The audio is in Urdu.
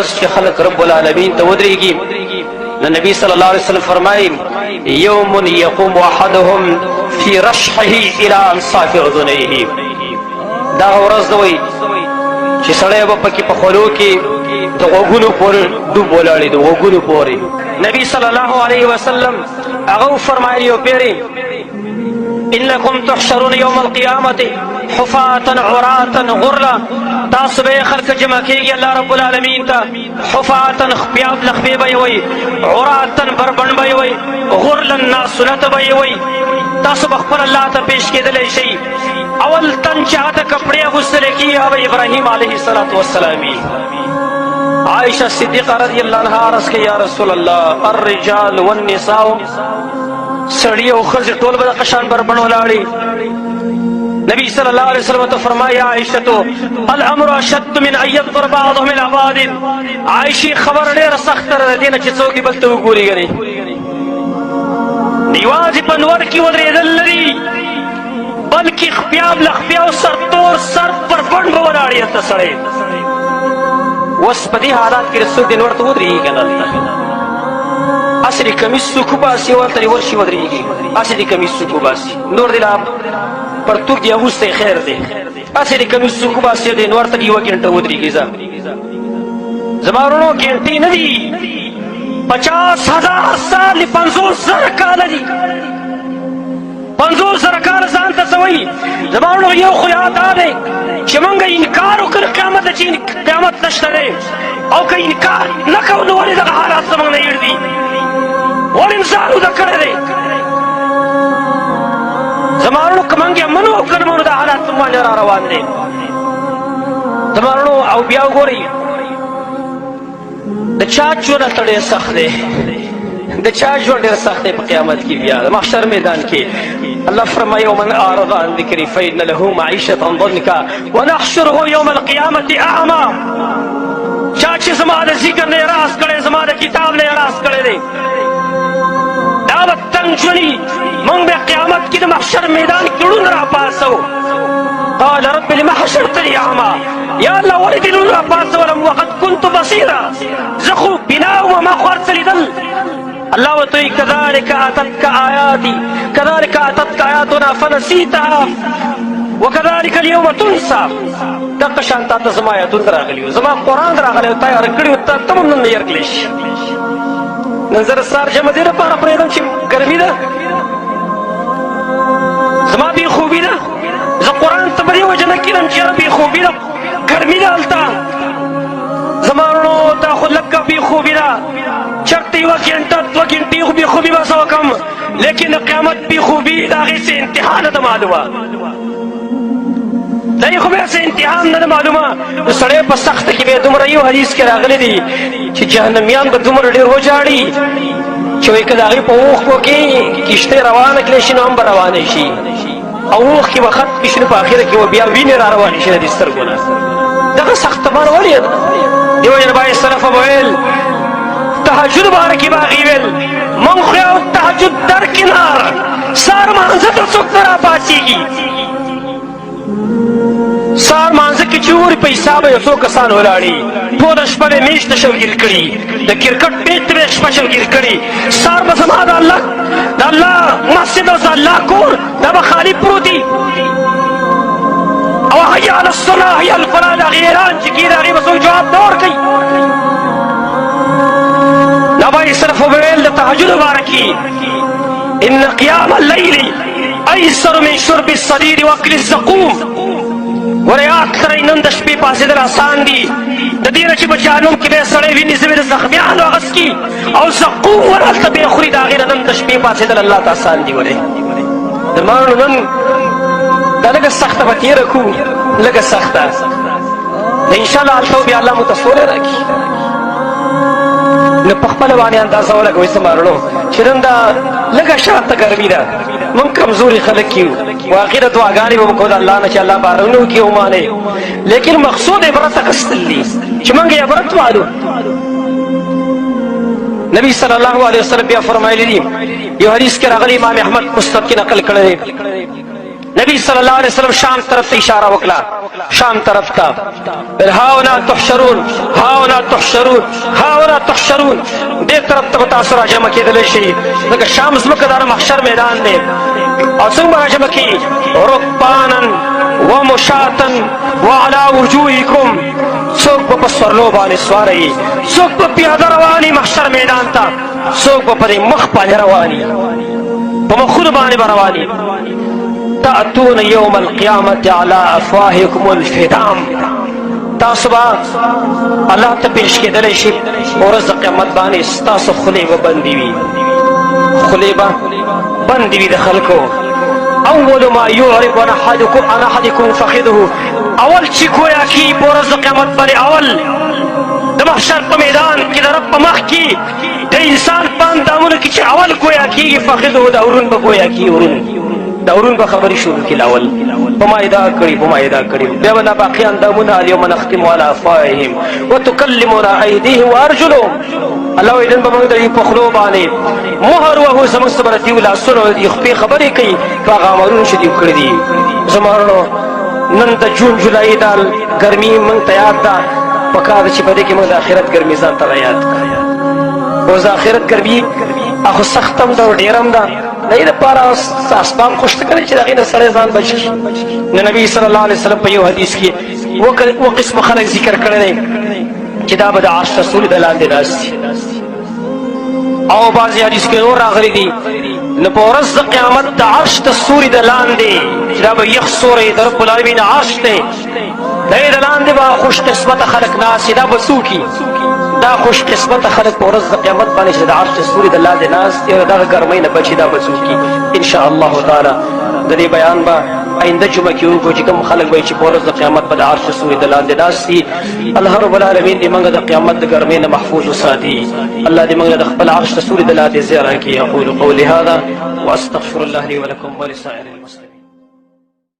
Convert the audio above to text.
ورځ چې خلق رب العالمین ته ودرېږي نو نبی صلی الله علیه وسلم فرمایي یوم یقوم احدهم فی رشحه الی انصاف اذنیه دا ورځ دوی چې سړی به پکې په خولو کې د غوږونو پورې ډوب ولاړې د غوږونو پورې نبی صلی الله علیه وسلم هغه فرمایي یو پیری انکم تحشرون یوم القیامت حفاة عراة غرلا تاسو به خلق جمع کیږي الله رب العالمین ته حفاة خپیاب لخپی به وي عراة بربند به وي غرلا ناسنت به وي تاسو به خپل الله ته پیش کېدلی شئ اول تن چې هغه ته کپړې اغوستلی کېږي هغه ابراهیم علیه الصلاة والسلام وي عائشہ صدیقہ رضی اللہ عنہ عرض کہ یا رسول اللہ الرجال والنساء سڑی او ښځې ټول به د قشان بربند ولاړې نبی صلی اللہ علیہ وسلم تو فرمایا عائشہ تو الامر اشد من ان يضرب بعضهم الى بعض عائشہ خبر ډېره سخته ده دې نه چې څوک بل ته وګوري ګنې یوازې په نور کې ودرېدل نه دي بلکې خپیاب له خپیاو سرتور سر بربند به ولاړې هلته سړی اوس په دې حالات کې څوک دې نور ته ودرېږي که نه هلته هسې دې کمیس څوک وباسي او هلته دې ورشي ودرېږي هسې دې کمیس څوک وباسي نور دې لا پرتوک دې اغوستی خیر دی هسې دې کمیس څوک وباسي دې نور ته دې یوه ګنټه ودرېږي زما وروڼو ګنټې نه دي 50,000 سال 50,000 کاله دي 50,000 کاله ځان ته څه وایي زما وروڼو یو خو یاد دا دی چې موږ انکار وکړو قیامت چې قیامت نشته دی او که انکار نه کوو نو ولې دغه حالات زموږ نه هېر دي ولې مو ځان وده کړی دی زما وروڼو که موږ یې منو او که نه منو دا حالات زموږ باندې را روان دی زما وروڼو او بیا وګورئ د چا ژوند هلته ډېر سخت دی د چا ژوند ډېر سخت دی په قیامت کې بیا د محشر میدان کې الله فرمایي ومن اعرض عن ذکري فإن له معیشة ضنکا ونحشره یوم القیامة اعما چا چې زما د ذکر نه اعراض کړی زما د کتاب نه اعراض کړی دی دا به تنګ ژوندي موږ به قیامت کې د محشر میدان کې ړوند راپاڅو قال رب لما حشرتني اعما یا الله ولې دې ړوند راپاڅولم وقد كنت بصيرا زه خو بنا وم ما خو هر څه لیدل الله ورته وایي كذلك اتتك آیاتنا فنسیتها وكذلك اليوم تنسى دغه شان تا ته زما آیاتونه راغلي زما قرآن راغلی او تا یې ورک کړي ته هم نن نه یېر کړلی شي نن زه د سهار جمع دې لپاره پرېږدم چې ګرمي ده زما بې خوبي ده زه قرآن ته په دې وجه نه کښېنم چې یاره بې خوبي ده ګرمي ده هلته زما وروڼو دا خو لږه بې خوبي ده چرته یوه ګنټه دوه ګنټې خو بې خوبي به څه وکړم لیکن د قیامت بې خوبي د هغې څه انتها نه ده معلومه دا یې خو بیا څه انتها هم نه ده معلومه نو سړی په سخته کې بیا دومره یو حدیث کې راغلی دي چې جهنمیان به دومره ډېر وژاړي چې وایي که د هغې په اوښکو کې کښتۍ روانه کړلی شي نو هم به روانه شي او اوښکې به ختمې شي نو په اخره کې به بیا وینې را روانې شي د دې سترګو نه دغه سختمان ولې ده دې وجې نه باید سلفه به ویل تهجد باره کې به هغې ویل موږ خو یو تهجد در کنار سهار مانځه ته څوک نه راپاڅېږي سهار مانځه کې چې وګوري په حسابه یو څو کسان ولاړي ټوله شپه به میچ ته شوګیر کړي د کرکټ میچ ته به شپه شوګیر کړي سهار به زما د الله مسجد او د الله کور دا به خالي پروت دي او حي علی الصلاة حي علی الفلاح د هغې اعلان چې کېږي د هغې به څوک جواب نه ورکوي دا به یې صرف وویل د تهجد باره کې ان قیام الليل ایسر من شرب الصدیر واکل الزقوم ورې یاد کړئ نن د شپې پاڅېدل آسان دي د دې نه چې په جهنم کې به یې سړی ویني زه به د زخمیانو اغسکي او زقوم ور هلته به یې خوري د هغې نه نن د شپې پاڅېدل الله ته آسان دي ولې درمانو نن دا لږه سخته به تېره کړو لږه سخته د انشاءالله هلته بیا الله مو ته سوله راکړي نو په خپله باندې اندازه ولګوئ زمارڼو چې نن دا لږه شاته ګرمي ده موږ کمزوري خلک یو واقع د دعاګانې به وکړو د الله نه چې الله بارونه وکړي ومانې لیکن مقصود عبرت اخیستل دي چې موږ یې عبرت والو نبی صلی الله علیه وسلم بیا فرمایلی دي یو حدیث کې راغلی امام احمد مسند کې نقل کړی دی نبی صلی اللہ علیہ وسلم شام طرف ته اشاره وکړه، شام طرف ته، هاونا تحشرون هاونا تحشرون هاونا تحشرون، دې طرف ته تاسو راجمع کېدلی شئ ځکه شام زموږ د محشر میدان دی. او څنګه به راجمع کېږي؟ رکبانا ومشاتا وعلى وجوهکم، څوک به په سورلو باندې سواری، څوک به پیاده رواني محشر میدان ته، څوک به په مخ باندې رواني، په مخونو باندې به رواني. تأتون یوم القیامت علی افواهکم الفدام، تاسو به الله ته پیش کېدلی شي په ورځ د قیامت باندې ستاسو خولې به بندې وي، خولې به بندې وي د خلکو. اول ما يعرض عن احدكم فخذه، اول چې گویا کی په ورځ د قیامت باندې اول د محشر په میدان کې د رب په مخ کې د انسان په اندامونو کې چې اول گویا کېږي فخذه، د ورون به گویا کېږي، ورون د ورون به خبرې شروع کړي اول په ما ادا کړي په ما ادا کړي، بیا به ناباقي اندامونه اليوم نختم على افواههم وتكلمنا ايديهم وارجلهم، الله وایي نن به موږ د دوی په خولو باندې مهر وهو، زموږ څه به د دوی لاسونه د خپې خبرې کوي په هغه عملونو چې دوی کړي دي. زما ورونو نن د جون جولای د ګرمي موږ ته یاد ده، پکار ده چې په دې کې موږ د آخرت ګرمي ځان ته یاد کړو. اوس د آخرت ګرمي هغه سخت هم ده او ډېر هم ده، د دې دپاره اسباب خو شته که نه چې د هغې نه سړی ځان بچ کړي. نو نبي صلی الله علیه وسلم په یو حدیث کې اووه قسمه خلک ذکر کړی دی چې دا به د عرش رسول د لاندې ناست دي، او بعضې حدیث کې نور راغلي دي. نو په ورځ د قیامت د عرش د سوري د لاندې چې دا به یخ سوری د رب العالمین عرش دی، د دې د لاندې به خوش قسمته خلک ناست دي. دا به څوک دا خوش قسمته خلک په ورځ د قیامت باندې چې د عرش د سوري د لاندې ناست دي او د دغه ګرمۍ نه بچي، دا به څوک ان شاء الله تعالی. د دې بیان به آینده جمعه کې وکړو چې کوم خلک به چې په ورځ د قیامت به د عرش د سوري د لاندې ناست دي. الله رب العالمین دې موږ د قیامت د ګرمۍ نه محفوظ وساتي. الله دې موږ د خپل عرش د سوري د لاندې ځای راکړي. اقول قولي هذا واستغفر الله لي ولكم ولسائر المسلمين.